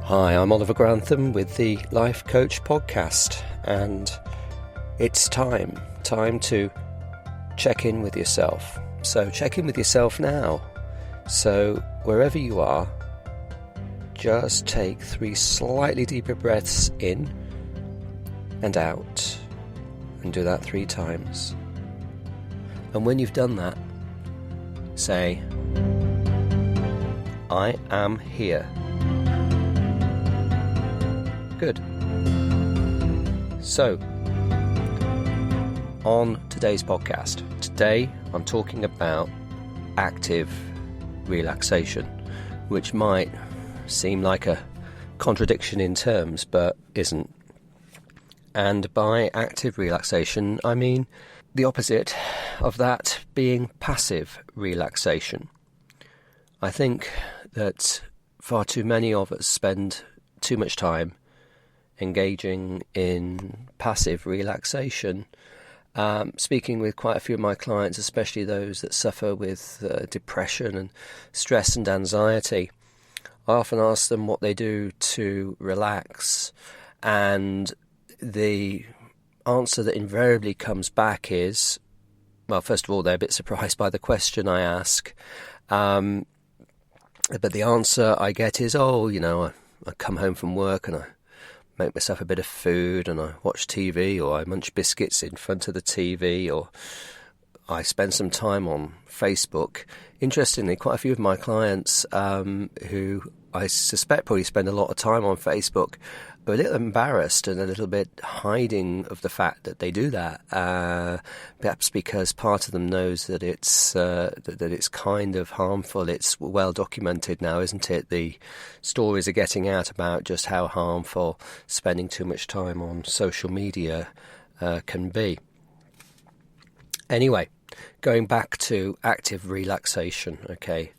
Hi, I'm Oliver Grantham with the Life Coach Podcast, and it's time to check in with yourself. So check in with yourself now. So wherever you are, just take 3 slightly deeper breaths in and out, and do that 3 times. And when you've done that, say, I am here. Good. So, on today's podcast, today I'm talking about active relaxation, which might seem like a contradiction in terms, but isn't. And by active relaxation, I mean the opposite of that being passive relaxation. I think that far too many of us spend too much time engaging in passive relaxation. Speaking with quite a few of my clients, especially those that suffer with depression and stress and anxiety, I often ask them what they do to relax, and the answer that invariably comes back is, well, first of all, they're a bit surprised by the question I ask, but the answer I get is, I come home from work and I make myself a bit of food and I watch TV, or I munch biscuits in front of the TV, or I spend some time on Facebook. Interestingly, quite a few of my clients who I suspect probably spend a lot of time on Facebook are a little embarrassed and a little bit hiding of the fact that they do that, perhaps because part of them knows that it's kind of harmful. It's well documented now, isn't it? The stories are getting out about just how harmful spending too much time on social media can be. Anyway, going back to active relaxation, okay,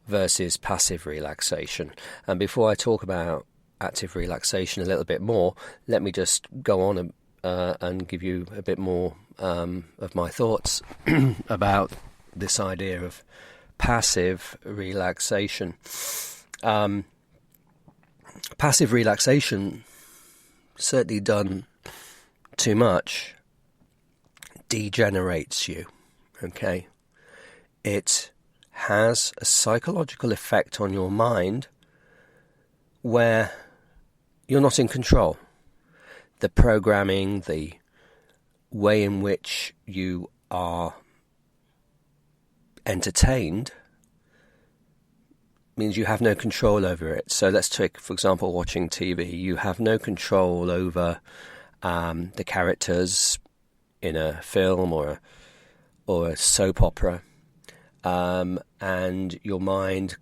versus passive relaxation. And before I talk about active relaxation a little bit more, let me just go on and give you a bit more of my thoughts about this idea of passive relaxation. Passive relaxation, certainly done too much, degenerates you, okay? It has a psychological effect on your mind where you're not in control. The programming, the way in which you are entertained means you have no control over it. So let's take, for example, watching TV. You have no control over the characters in a film or a soap opera, and your mind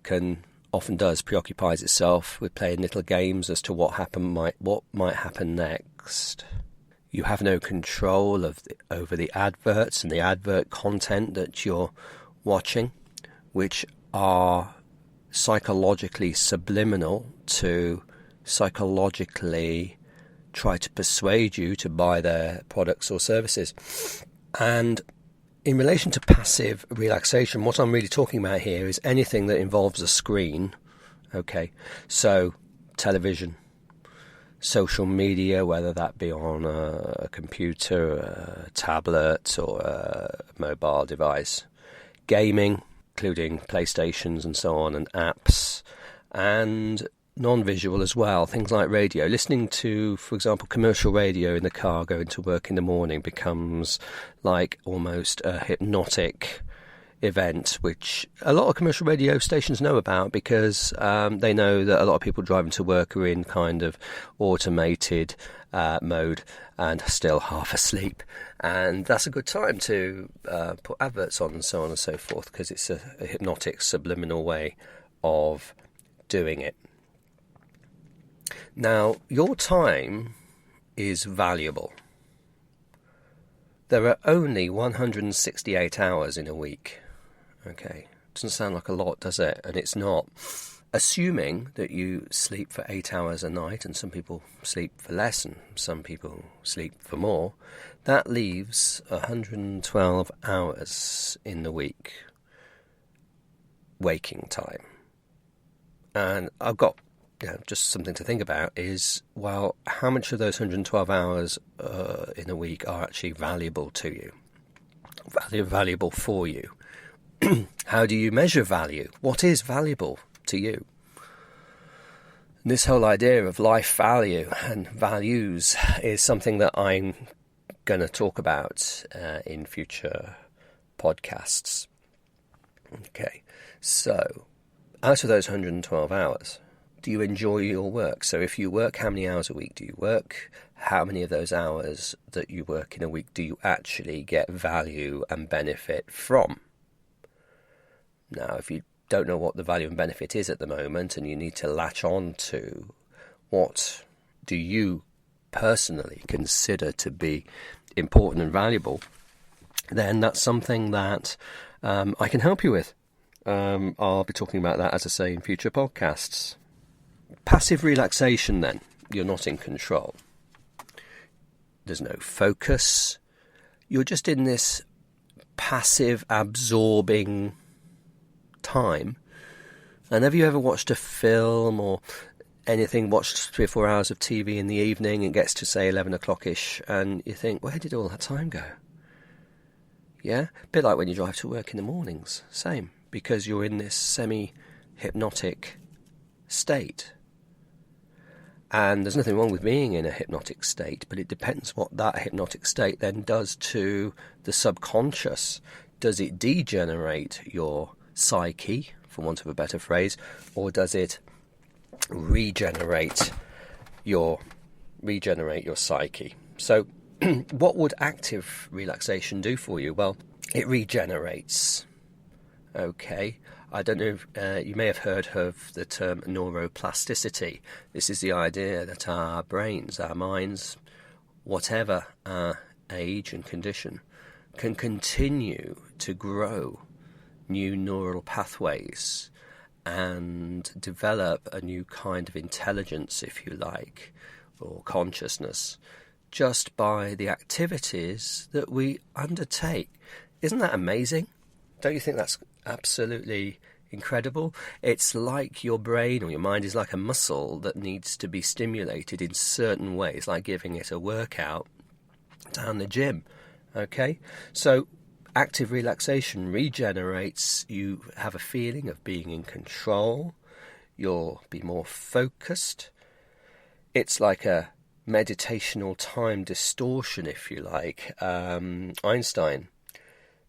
preoccupies itself with playing little games as to what might happen next. You have no control over the adverts and the advert content that you're watching, which are psychologically subliminal to psychologically try to persuade you to buy their products or services. And in relation to passive relaxation, what I'm really talking about here is anything that involves a screen, okay? So television, social media, whether that be on a computer, a tablet, or a mobile device, gaming, including PlayStations and so on, and apps, and non-visual as well, things like radio. Listening to, for example, commercial radio in the car going to work in the morning becomes like almost a hypnotic event, which a lot of commercial radio stations know about because they know that a lot of people driving to work are in kind of automated mode and still half asleep, and that's a good time to put adverts on and so on and so forth, because it's a hypnotic subliminal way of doing it. Now, your time is valuable. There are only 168 hours in a week. Okay, doesn't sound like a lot, does it? And it's not. Assuming that you sleep for 8 hours a night, and some people sleep for less and some people sleep for more, that leaves 112 hours in the week waking time. And I've got just something to think about is, well, how much of those 112 hours in a week are actually valuable to you, valuable for you? How do you measure value? What is valuable to you? And this whole idea of life value and values is something that I'm going to talk about in future podcasts. Okay, so out of those 112 hours, do you enjoy your work? So if you work, how many hours a week do you work? How many of those hours that you work in a week do you actually get value and benefit from? Now, if you don't know what the value and benefit is at the moment, and you need to latch on to what do you personally consider to be important and valuable, then that's something that I can help you with. I'll be talking about that, as I say, in future podcasts. Passive relaxation, then. You're not in control. There's no focus. You're just in this passive, absorbing time. And have you ever watched a film or anything, watched 3 or 4 hours of TV in the evening, and gets to, say, 11 o'clock-ish, and you think, where did all that time go? Yeah? A bit like when you drive to work in the mornings. Same. Because you're in this semi-hypnotic state. And there's nothing wrong with being in a hypnotic state, but it depends what that hypnotic state then does to the subconscious. Does it degenerate your psyche, for want of a better phrase, or does it regenerate your psyche? So what would active relaxation do for you? Well, it regenerates. Okay, I don't know if you may have heard of the term neuroplasticity. This is the idea that our brains, our minds, whatever our age and condition, can continue to grow new neural pathways and develop a new kind of intelligence, if you like, or consciousness, just by the activities that we undertake. Isn't that amazing? Don't you think that's absolutely incredible? It's like your brain or your mind is like a muscle that needs to be stimulated in certain ways, like giving it a workout down the gym. Okay? So active relaxation regenerates. You have a feeling of being in control. You'll be more focused. It's like a meditational time distortion, if you like. Einstein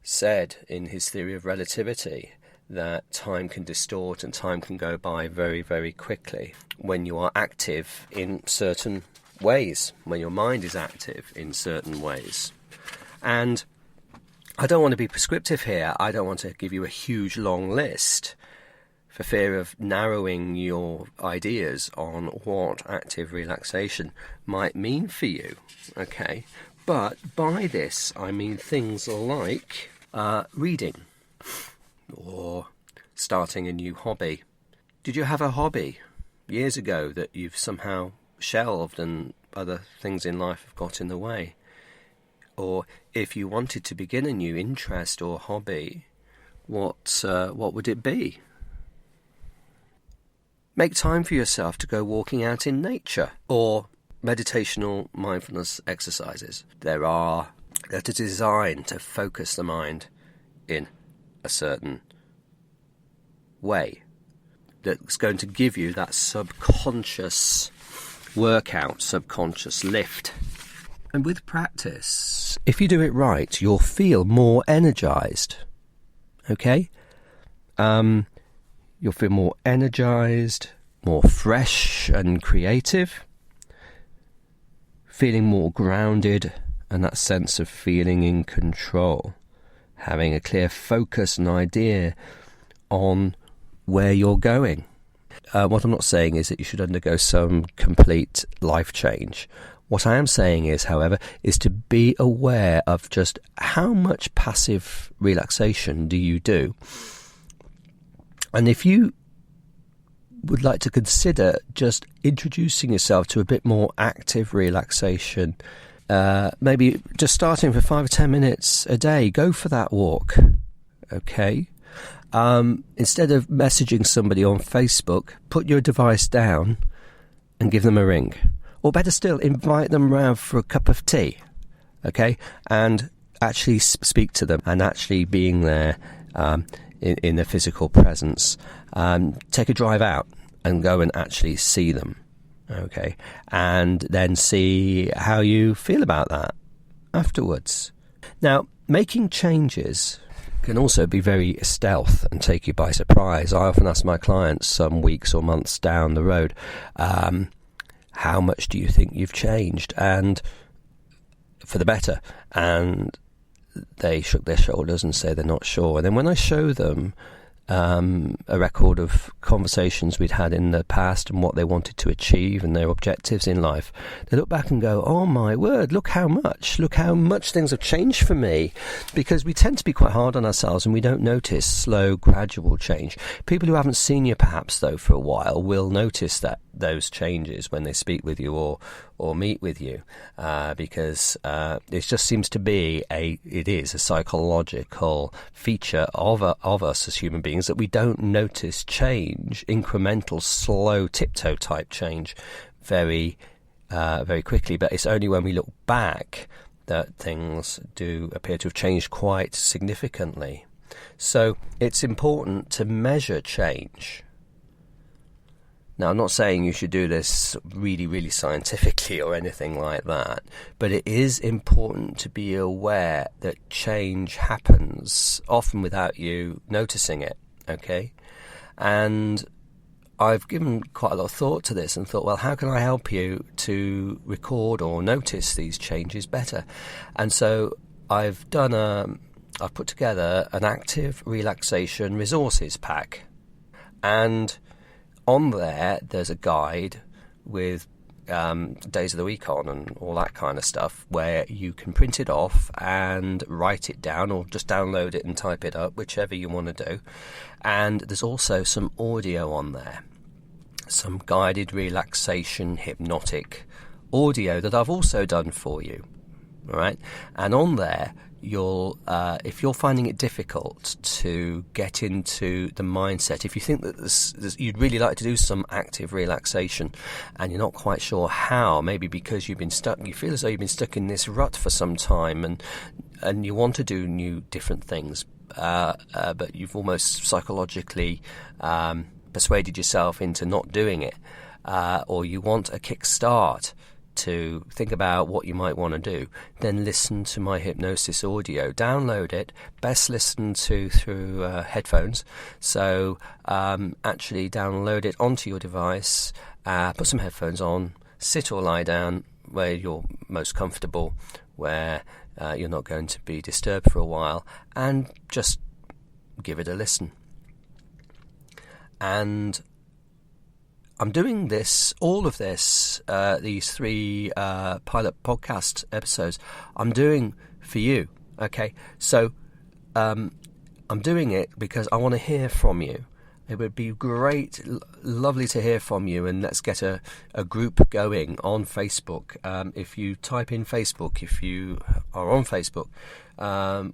said in his theory of relativity that time can distort and time can go by very, very quickly when you are active in certain ways, when your mind is active in certain ways. And I don't want to be prescriptive here. I don't want to give you a huge long list for fear of narrowing your ideas on what active relaxation might mean for you. Okay, but by this I mean things like reading or starting a new hobby. Did you have a hobby years ago that you've somehow shelved and other things in life have got in the way? Or if you wanted to begin a new interest or hobby, what would it be? Make time for yourself to go walking out in nature, or meditational mindfulness exercises. That are designed to focus the mind in a certain way. That's going to give you that subconscious workout, subconscious lift. And with practice, if you do it right, you'll feel more energized. Okay? You'll feel more energized, more fresh and creative, feeling more grounded, and that sense of feeling in control, having a clear focus and idea on where you're going. What I'm not saying is that you should undergo some complete life change. What I am saying is, however, is to be aware of just how much passive relaxation do you do. And if you would like to consider just introducing yourself to a bit more active relaxation, maybe just starting for 5 or 10 minutes a day, go for that walk, okay? Instead of messaging somebody on Facebook, put your device down and give them a ring. Or better still, invite them round for a cup of tea, okay? And actually speak to them, and actually being there in their physical presence. Take a drive out and go and actually see them, okay? And then see how you feel about that afterwards. Now, making changes can also be very stealth and take you by surprise. I often ask my clients some weeks or months down the road, how much do you think you've changed? And for the better. And they shook their shoulders and say they're not sure. And then when I show them a record of conversations we'd had in the past and what they wanted to achieve and their objectives in life, they look back and go, oh my word, look how much things have changed for me. Because we tend to be quite hard on ourselves and we don't notice slow, gradual change. People who haven't seen you perhaps though for a while will notice those changes when they speak with you or meet with you, because it just seems to be it is a psychological feature of us as human beings that we don't notice change, incremental, slow, tiptoe type change very quickly. But it's only when we look back that things do appear to have changed quite significantly. So it's important to measure change. Now, I'm not saying you should do this really, really scientifically or anything like that, but it is important to be aware that change happens, often without you noticing it, okay? And I've given quite a lot of thought to this and thought, well, how can I help you to record or notice these changes better? And so I've put together an active relaxation resources pack, and on there's a guide with days of the week on and all that kind of stuff, where you can print it off and write it down or just download it and type it up, whichever you want to do. And there's also some audio on there, some guided relaxation hypnotic audio that I've also done for you. All right, and on there you'll, if you're finding it difficult to get into the mindset, if you think that you'd really like to do some active relaxation and you're not quite sure how, maybe because you feel as though you've been stuck in this rut for some time and you want to do different things, but you've almost psychologically persuaded yourself into not doing it, or you want a kickstart to think about what you might want to do, then listen to my hypnosis audio. Download it, best listened to through headphones. So actually download it onto your device, put some headphones on, sit or lie down where you're most comfortable, where you're not going to be disturbed for a while, and just give it a listen. And I'm doing all of this, these 3 pilot podcast episodes, I'm doing for you, okay? So I'm doing it because I want to hear from you. It would be great, lovely to hear from you, and let's get a group going on Facebook. If you type in Facebook, if you are on Facebook,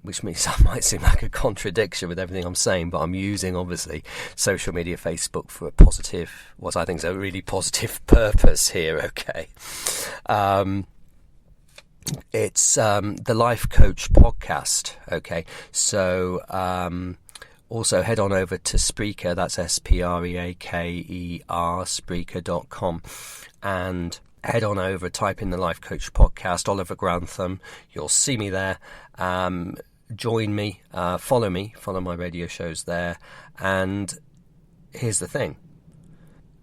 which means that might seem like a contradiction with everything I'm saying, but I'm using, obviously, social media, Facebook, for what I think is a really positive purpose here, okay? It's the Life Coach podcast, okay? So also head on over to Spreaker, that's Spreaker, Spreaker.com, and head on over, type in the Life Coach podcast, Oliver Grantham, you'll see me there. Join me, follow my radio shows there. And here's the thing,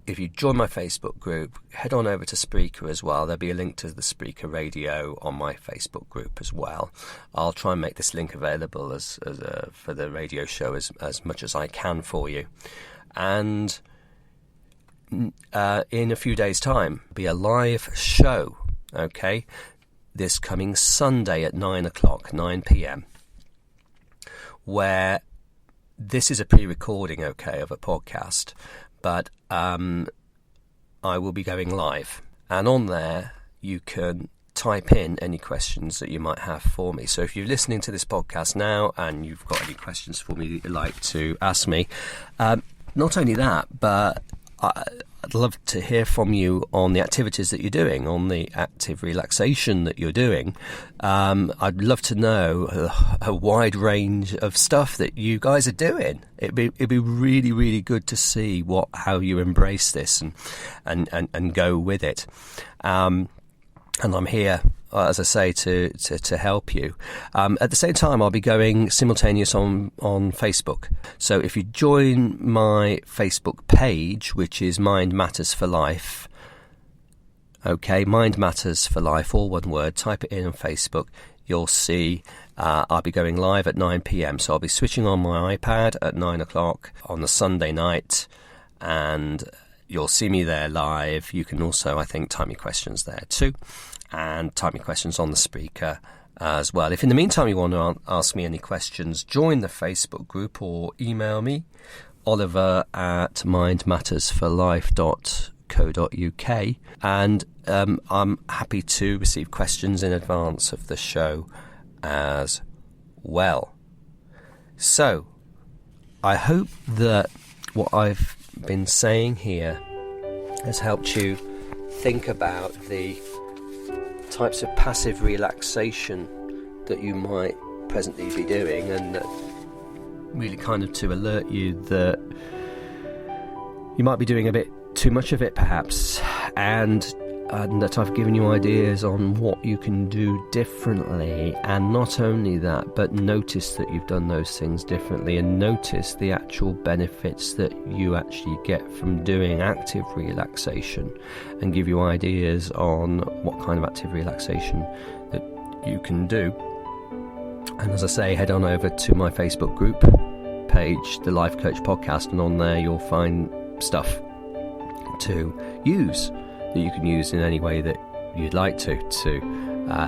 if you join my Facebook group, head on over to Spreaker as well. There'll be a link to the Spreaker radio on my Facebook group as well. I'll try and make this link available as for the radio show as much as I can for you. And in a few days' time, be a live show, okay, this coming Sunday at 9 p.m, where this is a pre-recording, okay, of a podcast, but I will be going live, and on there you can type in any questions that you might have for me. So if you're listening to this podcast now and you've got any questions for me that you'd like to ask me, not only that, but I'd love to hear from you on the activities that you're doing, on the active relaxation that you're doing. I'd love to know a wide range of stuff that you guys are doing. It'd be really, really good to see how you embrace this and go with it. And I'm here, as I say, to help you. At the same time, I'll be going simultaneous on Facebook. So if you join my Facebook page, which is Mind Matters for Life, okay, Mind Matters for Life, all one word, type it in on Facebook, you'll see I'll be going live at 9 p.m. So I'll be switching on my iPad at 9 o'clock on the Sunday night, and you'll see me there live. You can also, I think, type me questions there too, and type me questions on the speaker as well. If in the meantime you want to ask me any questions, join the Facebook group or email me, oliver@mindmattersforlife.co.uk, and I'm happy to receive questions in advance of the show as well. So I hope that what I've been saying here has helped you think about the types of passive relaxation that you might presently be doing, and really kind of to alert you that you might be doing a bit too much of it perhaps, and that I've given you ideas on what you can do differently. And not only that, but notice that you've done those things differently, and notice the actual benefits that you actually get from doing active relaxation, and give you ideas on what kind of active relaxation that you can do. And as I say, head on over to my Facebook group page, the Life Coach Podcast, and on there you'll find stuff to use that you can use in any way that you'd like to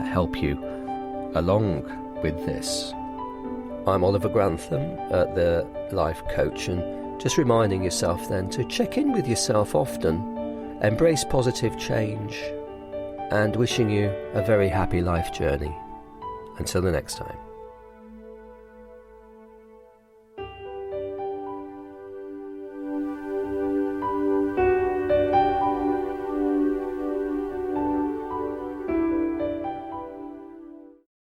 help you along with this. I'm Oliver Grantham at the Life Coach, and just reminding yourself then to check in with yourself often, embrace positive change, and wishing you a very happy life journey. Until the next time.